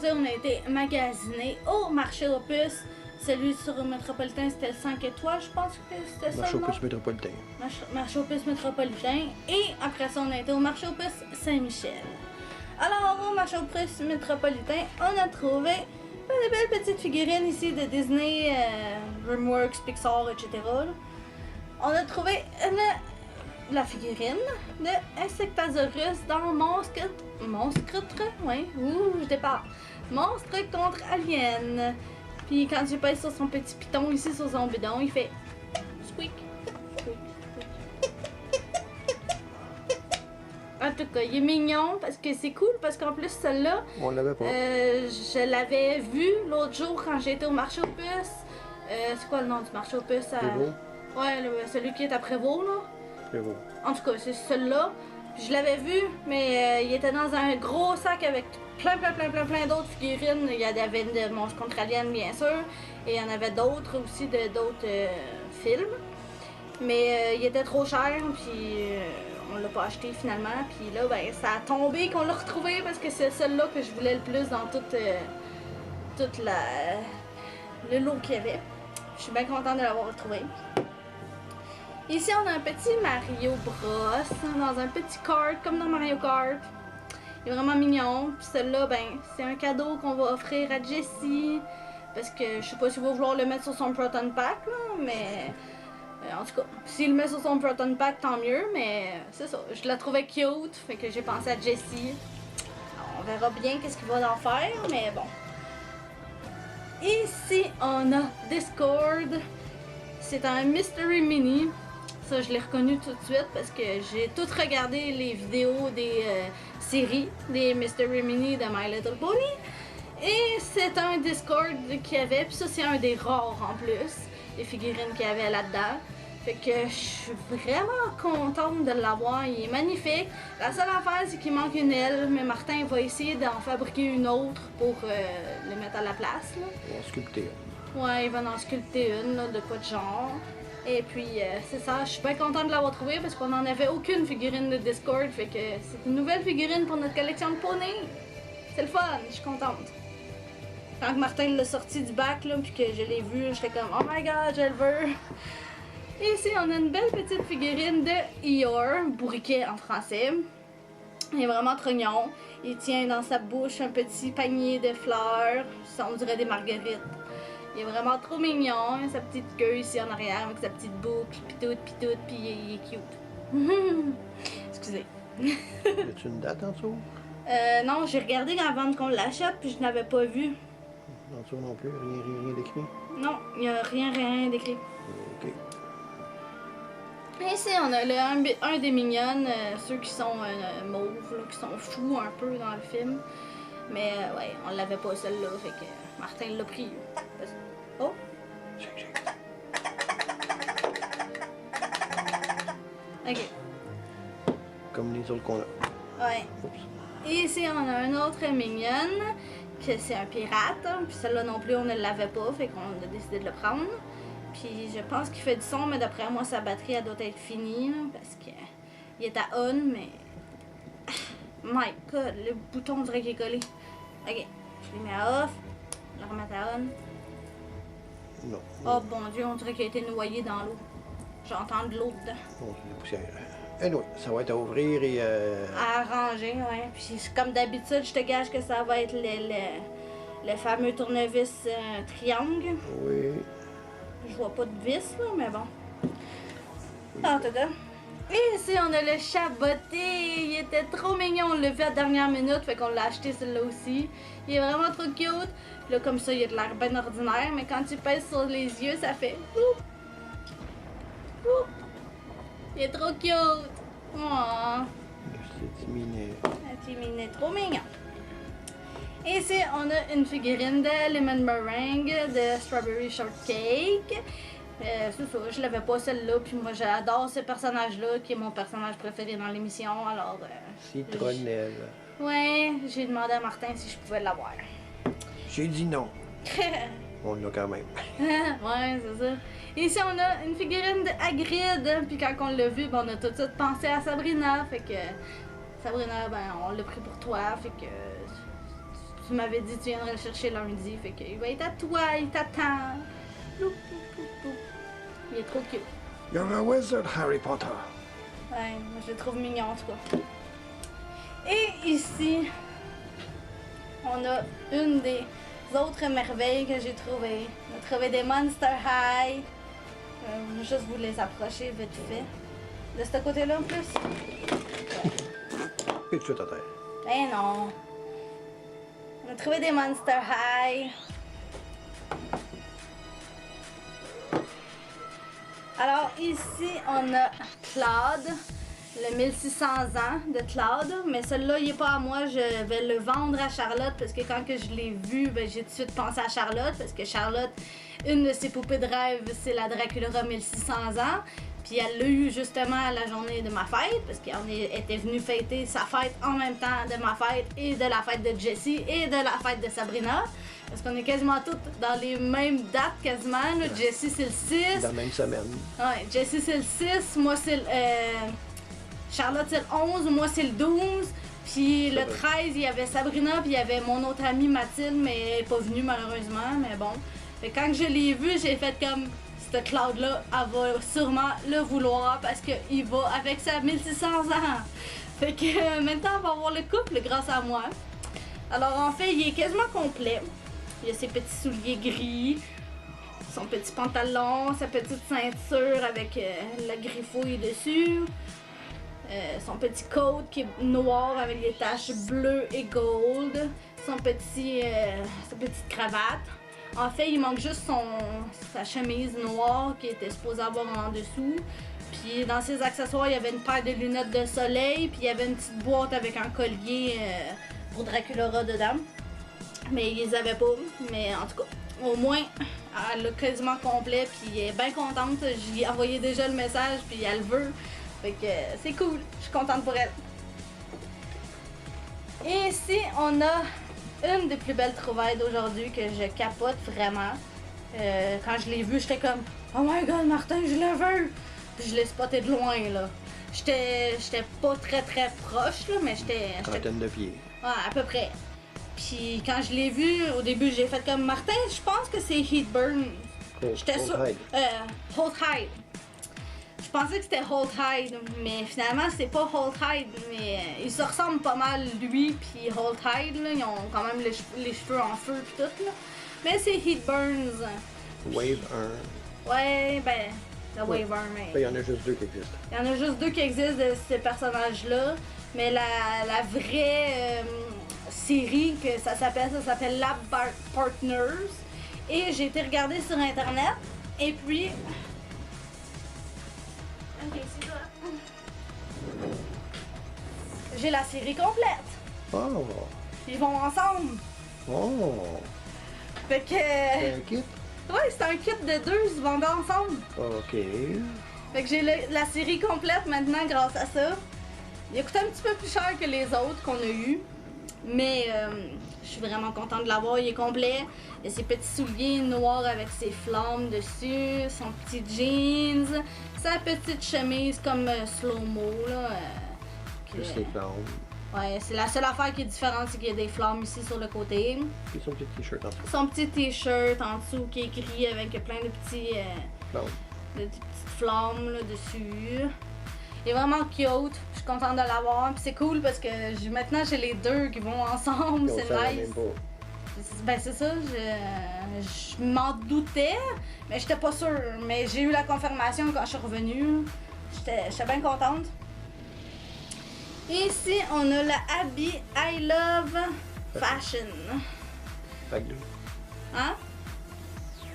commencé, on a été magasiner au marché aux puces. Celui sur Métropolitain, c'était le 5 étoiles, je pense que c'était ça. Marché aux puces Métropolitain. Marché aux puces Métropolitain. Et après ça, on a été au marché aux puces Saint-Michel. Alors, au marché aux puces Métropolitain, on a trouvé des belles petites figurines ici de Disney, DreamWorks, Pixar, etc. On a trouvé la figurine de Insectasaurus dans Monstre, oui, je départ. Monstre contre Alien. Puis quand tu pèses sur son petit piton ici, sur son bidon, il fait squeak, squeak, squeak. En tout cas, il est mignon parce que c'est cool parce qu'en plus celle-là, On l'avait pas. je l'avais vu l'autre jour quand j'étais au marché aux puces. C'est quoi le nom du marché aux puces? Prévost. Ouais, celui qui est à Prévost, là. Prévost. En tout cas, c'est celui-là. Je l'avais vu, mais il était dans un gros sac avec plein d'autres figurines. Il y avait de Monstre contre Alien, bien sûr. Et il y en avait d'autres aussi, d'autres films. Mais il était trop cher, puis on l'a pas acheté finalement. Puis là, ben, ça a tombé qu'on l'a retrouvé parce que c'est celle-là que je voulais le plus dans toute le lot qu'il y avait. Je suis bien contente de l'avoir retrouvé. Ici, on a un petit Mario Bros. Dans un petit kart, comme dans Mario Kart. Il est vraiment mignon. Puis celle-là, ben, c'est un cadeau qu'on va offrir à Jessie. Parce que je sais pas s'il va vouloir le mettre sur son Proton Pack, là, mais... en tout cas, s'il le met sur son Proton Pack, tant mieux, mais c'est ça. Je la trouvais cute, fait que j'ai pensé à Jessie. On verra bien qu'est-ce qu'il va en faire, mais bon. Ici, on a Discord. C'est un Mystery Mini. Ça, je l'ai reconnu tout de suite parce que j'ai tout regardé les vidéos des séries des Mystery Mini de My Little Pony. Et c'est un Discord qu'il y avait, puis ça, c'est un des rares en plus, les figurines qu'il y avait là-dedans. Fait que je suis vraiment contente de l'avoir, il est magnifique. La seule affaire, c'est qu'il manque une aile, mais Martin va essayer d'en fabriquer une autre pour le mettre à la place. Là. On va sculpter. Ouais, il va en sculpter une, là, de quoi de genre. Et puis, c'est ça, je suis bien contente de l'avoir trouvé parce qu'on n'en avait aucune figurine de Discord. Fait que c'est une nouvelle figurine pour notre collection de poneys. C'est le fun, je suis contente. Quand Martin l'a sorti du bac, là, puis que je l'ai vu, j'étais comme « Oh my god, je le veux! » Et ici, on a une belle petite figurine de Eeyore, bourriquet en français. Il est vraiment trop mignon. Il tient dans sa bouche un petit panier de fleurs. Ça, on dirait des marguerites. Il est vraiment trop mignon. Il a sa petite queue ici en arrière avec sa petite boucle, pis tout, puis il est cute. Excusez. Y a-tu une date en dessous? Non, j'ai regardé avant qu'on l'achète, puis je n'avais pas vu. En dessous non plus, rien d'écrit. Non, il n'y a rien d'écrit. Ok. Ici, on a un des mignonnes, ceux qui sont mauves, là, qui sont fous un peu dans le film. Mais ouais, on l'avait pas celle-là, fait que Martin l'a pris. Oh! Check. Ok. Comme les autres qu'on a. Ouais. Oups. Et ici, on a une autre mignonne, que c'est un pirate. Puis celle-là non plus, on ne l'avait pas, fait qu'on a décidé de le prendre. Puis je pense qu'il fait du son, mais d'après moi, sa batterie, elle doit être finie, là, parce que il est à on, mais... My god, le bouton, on dirait qu'il est collé. Ok, je le mets à off, je le remets à on. Non. Oh bon Dieu, on dirait qu'il a été noyé dans l'eau. J'entends de l'eau dedans. Bon, c'est des poussières. Anyway, ça va être à ouvrir et À arranger, ouais. Puis comme d'habitude, je te gage que ça va être le fameux tournevis triangle. oui. Je vois pas de vis, là, mais bon. En tout cas. Et ici, on a le chaboté. Il était trop mignon. On l'a vu à la dernière minute, fait qu'on l'a acheté celui-là aussi. Il est vraiment trop cute. Puis là, comme ça, il a de l'air bien ordinaire, mais quand tu pèses sur les yeux, ça fait... Oup! Oup! Il est trop cute. Oh. Le petit minet. Un petit minet trop mignon. Et ici, on a une figurine de Lemon Meringue de Strawberry Shortcake. C'est ça, je l'avais pas celle-là, puis moi j'adore ce personnage-là, qui est mon personnage préféré dans l'émission, alors... Citronnelle. Ouais, j'ai demandé à Martin si je pouvais l'avoir. J'ai dit non. On l'a quand même. Ouais, c'est ça. Et ici, on a une figurine de Hagrid, puis quand on l'a vu, ben, on a tout de suite pensé à Sabrina, fait que... Sabrina, ben, on l'a pris pour toi, fait que... tu m'avais dit que tu viendrais le chercher lundi, fait qu'il va être à toi, il t'attend. Loup, loup, loup, loup. Il est trop cute. You're a wizard, Harry Potter. Ouais, moi je le trouve mignon en tout cas. Et ici, on a une des autres merveilles que j'ai trouvées. On a trouvé des Monster High. Je vais juste vous les approcher vite fait. De ce côté-là en plus. Et tu es à terre. Ben non. On a trouvé des Monster High. Alors ici, on a Claude, le 1600 ans de Claude, mais celui-là, il n'est pas à moi, je vais le vendre à Charlotte parce que quand que je l'ai vu, ben, j'ai tout de suite pensé à Charlotte parce que Charlotte, une de ses poupées de rêve, c'est la Dracula 1600 ans. Puis elle l'a eu justement à la journée de ma fête, parce qu'on était venu fêter sa fête en même temps de ma fête et de la fête de Jessie et de la fête de Sabrina. Parce qu'on est quasiment toutes dans les mêmes dates quasiment. Là. Jessie c'est le 6. Dans la même semaine. Ouais, Jessie c'est le 6, moi c'est le... Charlotte c'est le 11, moi c'est le 12. Puis le 13, il y avait Sabrina, puis il y avait mon autre amie Mathilde, mais elle n'est pas venue malheureusement, mais bon. Fait que quand je l'ai vu, j'ai fait comme... Ce Claude-là, elle va sûrement le vouloir parce qu'il va avec sa 1600 ans. Fait que maintenant, on va avoir le couple grâce à moi. Alors en fait, il est quasiment complet. Il a ses petits souliers gris, son petit pantalon, sa petite ceinture avec la griffouille dessus, son petit coat qui est noir avec des taches bleues et gold, sa petite cravate. En fait, il manque juste sa chemise noire qui était supposée avoir en dessous. Puis dans ses accessoires, il y avait une paire de lunettes de soleil, puis il y avait une petite boîte avec un collier pour Dracula dedans. Mais ils les avaient pas. Mais en tout cas, au moins, elle l'a quasiment complet, puis elle est bien contente. J'y ai envoyé déjà le message, puis elle le veut. Fait que c'est cool, je suis contente pour elle. Et ici, on a une des plus belles trouvailles d'aujourd'hui que je capote vraiment. Quand je l'ai vue, j'étais comme « Oh my god, Martin, je le veux! » Puis je l'ai spoté de loin, là. J'étais pas très proche, là, mais j'étais... Trentaine de pieds. Ouais, à peu près. Puis quand je l'ai vue, au début, j'ai fait comme « Martin, je pense que c'est Heatburn. » J'étais sûre... Holt Hyde. Je pensais que c'était Holt Hyde, mais finalement c'est pas Holt Hyde, mais ils se ressemblent pas mal lui puis Holt Hyde, là. Ils ont quand même les cheveux en feu pis tout là. Mais c'est Heatburns. Wave 1. Ouais, ben, le Wave 1, mais... Il y en a juste deux qui existent. Il y en a juste deux qui existent de ces personnages-là, mais la vraie série que ça s'appelle Lab Partners. Et j'ai été regarder sur internet, et puis... Ok, c'est ça. J'ai la série complète. Oh! Ils vont ensemble. Oh! Fait que... C'est un kit? Ouais, c'est un kit de deux, ils se vendent ensemble. Ok. Fait que j'ai la série complète maintenant grâce à ça. Il a coûté un petit peu plus cher que les autres qu'on a eu. Mais je suis vraiment contente de l'avoir, il est complet. Il y a ses petits souliers noirs avec ses flammes dessus, son petit jeans, sa petite chemise comme slow-mo là. Juste les flammes. Ouais, c'est la seule affaire qui est différente, c'est qu'il y a des flammes ici sur le côté. Puis son petit t-shirt en dessous. Son petit t-shirt en dessous qui est gris avec plein de petits Flammes. de petites flammes là, dessus. Il est vraiment cute, je suis contente de l'avoir. Puis c'est cool parce que maintenant j'ai les deux qui vont ensemble, c'est nice. Ben c'est ça, je m'en doutais, mais j'étais pas sûre. Mais j'ai eu la confirmation quand je suis revenue. J'étais bien contente. Et ici, on a le habit I Love Fashion. Pack 2. Hein?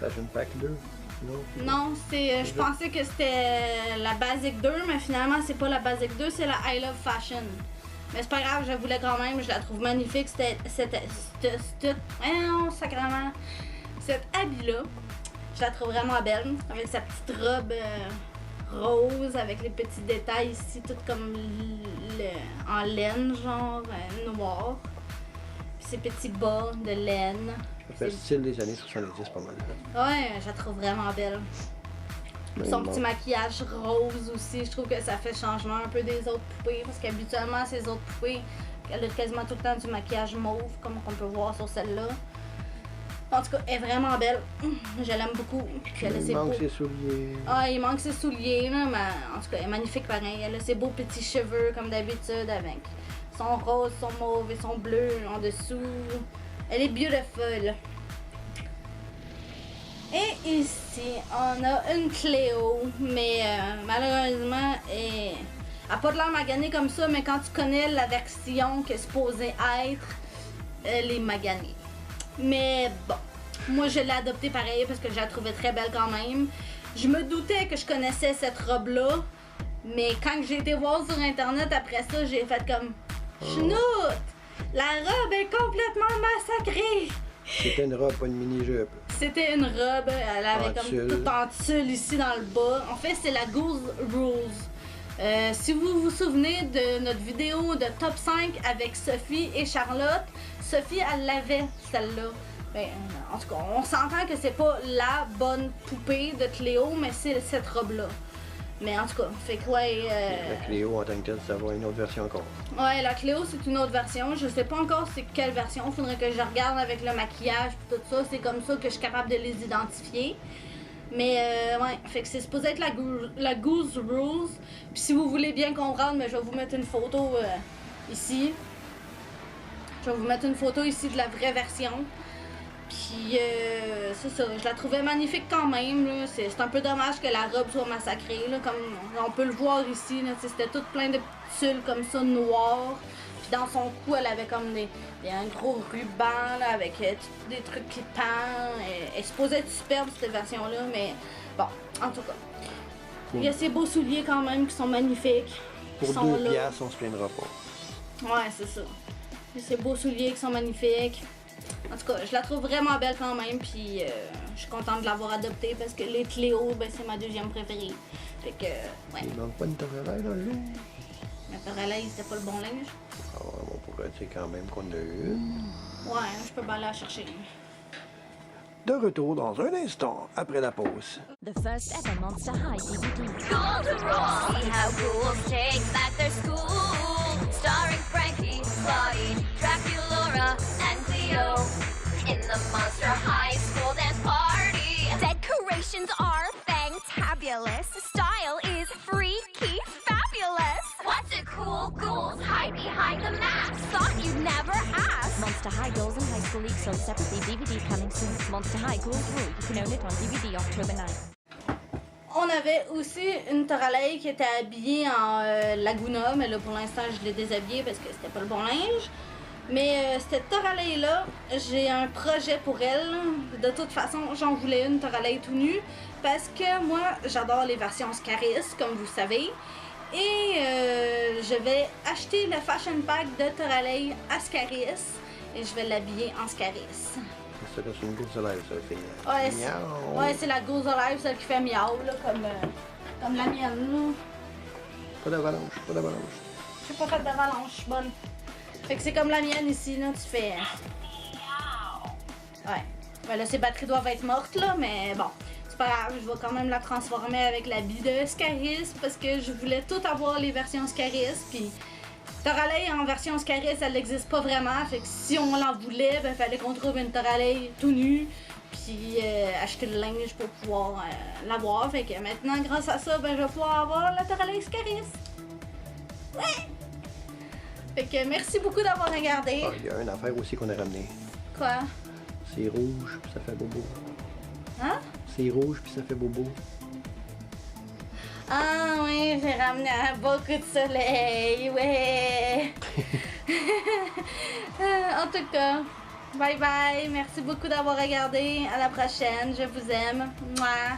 Fashion Pack 2. Non, Non, je pensais que c'était la Basic 2, mais finalement, c'est pas la Basic 2, c'est la I Love Fashion. Mais c'est pas grave, je la voulais quand même, je la trouve magnifique. Sacrément. Cet habit-là, je la trouve vraiment belle, avec sa petite robe rose, avec les petits détails ici, tout comme en laine, genre noir. Puis ses petits bas de laine. Ça fait le style des années 70, pas mal. Ouais, je la trouve vraiment belle. Son petit maquillage rose aussi, je trouve que ça fait changement un peu des autres poupées, parce qu'habituellement ces autres poupées, Elle a quasiment tout le temps du maquillage mauve, comme on peut voir sur celle-là. En tout cas, elle est vraiment belle. Je l'aime beaucoup. Puis elle a ses manque beaux... ses souliers. Ah, il manque ses souliers, là, mais en tout cas, elle est magnifique pareil. Elle a ses beaux petits cheveux, comme d'habitude, avec son rose, son mauve et son bleu en dessous. Elle est beautiful. Et ici, on a une Cléo, mais malheureusement, elle n'a pas de l'air maganée comme ça, mais quand tu connais la version qu'elle est supposée être, elle est maganée. Mais bon, moi je l'ai adoptée pareil parce que je la trouvais très belle quand même. Je me doutais que je connaissais cette robe-là, mais quand j'ai été voir sur internet après ça, j'ai fait comme Chenoute! La robe est complètement massacrée! C'était une robe, pas une mini-jupe. C'était une robe, elle avait En comme tulle. tout en tulle ici dans le bas. En fait, c'est la Goose Rules. Si vous vous souvenez de notre vidéo de top 5 avec Sophie et Charlotte, Sophie, elle l'avait, celle-là. Ben, en tout cas, on s'entend que c'est pas la bonne poupée de Cléo, mais c'est cette robe-là. Mais en tout cas, fait que ouais... La Cléo en tant que telle, ça va une autre version encore. Ouais, la Cléo, c'est une autre version. Je sais pas encore c'est quelle version. Faudrait que je regarde avec le maquillage et tout ça. C'est comme ça que je suis capable de les identifier. Mais ouais, fait que c'est supposé être la Goose Rules. Puis si vous voulez bien comprendre, mais je vais vous mettre une photo ici. Je vais vous mettre une photo ici de la vraie version. Puis c'est ça, je la trouvais magnifique quand même. C'est un peu dommage que la robe soit massacrée. Là, comme on peut le voir ici, c'était tout plein de petits tulles comme ça, noirs. Puis dans son cou, elle avait comme un gros ruban là, avec des trucs clipants. Elle est supposée être superbe cette version-là, mais bon, en tout cas. Il y a ces beaux souliers quand même qui sont magnifiques. Pour qui sont 2 là. piastres, on se plaindra pas. Ouais, c'est ça. Il y a ces beaux souliers qui sont magnifiques. En tout cas, je la trouve vraiment belle quand même, puis je suis contente de l'avoir adoptée parce que les Cléo, ben, c'est ma deuxième préférée. Fait que, ouais. Il manque pas une torrelaille dans le lot. Ma Toralaï, c'était pas le bon linge. Ah, on pourrait dire quand même qu'on a une. Ouais, je peux bien aller la chercher. De retour dans un instant, après la pause. The first ever Monster High DVD. School to rule. See how ghouls take back their school. Starring Frankie, Claudine, Draculaura, and Cleo. In the Monster High School dance party. Decorations are fantabulous. Style is freaky fabulous. What do cool ghouls hide behind the mask? Thought you'd never ask. Monster High Girls in High School each sold separately. DVD coming soon. Monster High Ghouls Rule. You can own it on DVD October 9th. On avait aussi une Toralaï qui était habillée en Laguna, mais là pour l'instant je l'ai déshabillée parce que c'était pas le bon linge. Mais cette Toralaï-là, j'ai un projet pour elle. De toute façon, j'en voulais une Toralaï tout nue parce que moi j'adore les versions Scaris, comme vous savez. Et je vais acheter le Fashion Pack de Toralaï à Scaris et je vais l'habiller en Scaris. Ça, c'est une grosse live, ça, c'est. Ouais, Miaou. ouais, c'est la Goose Alive, celle qui fait miaou, là, comme la mienne. Là. Pas d'avalanche, pas d'avalanche. J'ai pas fait d'avalanche, je suis bonne. Fait que c'est comme la mienne ici, là, tu fais... Ouais. Ben là, ses batteries doivent être mortes, là, mais bon. C'est pas grave, je vais quand même la transformer avec l'habit de Scaris, parce que je voulais tout avoir les versions Scaris, puis... Toralaï en version Scaris, elle n'existe pas vraiment, fait que si on l'en voulait, ben fallait qu'on trouve une Toralaï tout nue, puis acheter le linge pour pouvoir l'avoir. Fait que maintenant, grâce à ça, ben je vais pouvoir avoir la Toralaï Scaris. Ouais! Fait que merci beaucoup d'avoir regardé. Ah, il y a une affaire aussi qu'on a ramenée. Quoi? C'est rouge, puis ça fait bobo. Hein? C'est rouge, puis ça fait bobo. Ah oui, j'ai ramené beaucoup de soleil, ouais. En tout cas, bye bye. Merci beaucoup d'avoir regardé. À la prochaine. Je vous aime. Mouah.